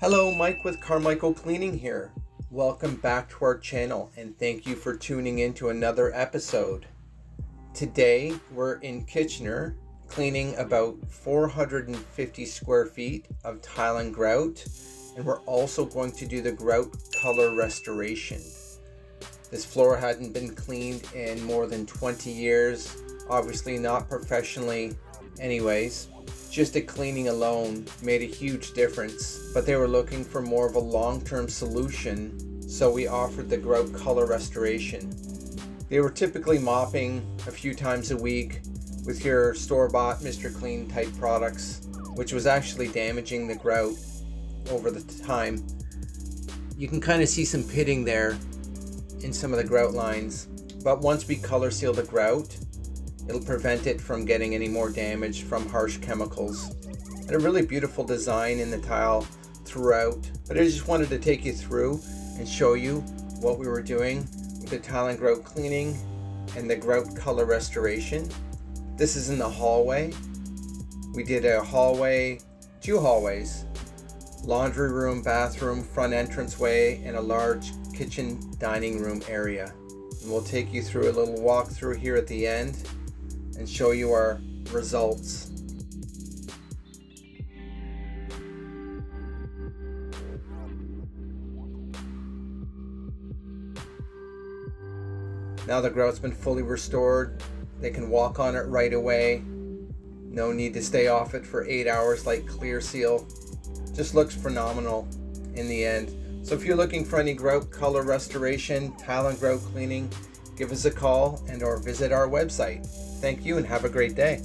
Hello, Mike with Carmichael Cleaning here. Welcome back to our channel and thank you for tuning in to another episode. Today we're in Kitchener cleaning about 450 square feet of tile and grout, and we're also going to do the grout color restoration. This floor hadn't been cleaned in more than 20 years, obviously not professionally anyways. Just the cleaning alone made a huge difference, but they were looking for more of a long-term solution, so we offered the grout color restoration. They were typically mopping a few times a week with your store-bought Mr. Clean type products, which was actually damaging the grout over the time. You can kind of see some pitting there in some of the grout lines, but once we color seal the grout, it'll prevent it from getting any more damage from harsh chemicals. And a really beautiful design in the tile throughout. But I just wanted to take you through and show you what we were doing with the tile and grout cleaning and the grout color restoration. This is in the hallway. We did a hallway, two hallways, laundry room, bathroom, front entranceway, and a large kitchen dining room area. And we'll take you through a little walkthrough here at the end and show you our results. Now the grout's been fully restored. They can walk on it right away. No need to stay off it for 8 hours like Clear Seal. Just looks phenomenal in the end. So if you're looking for any grout color restoration, tile and grout cleaning, give us a call and or visit our website. Thank you and have a great day.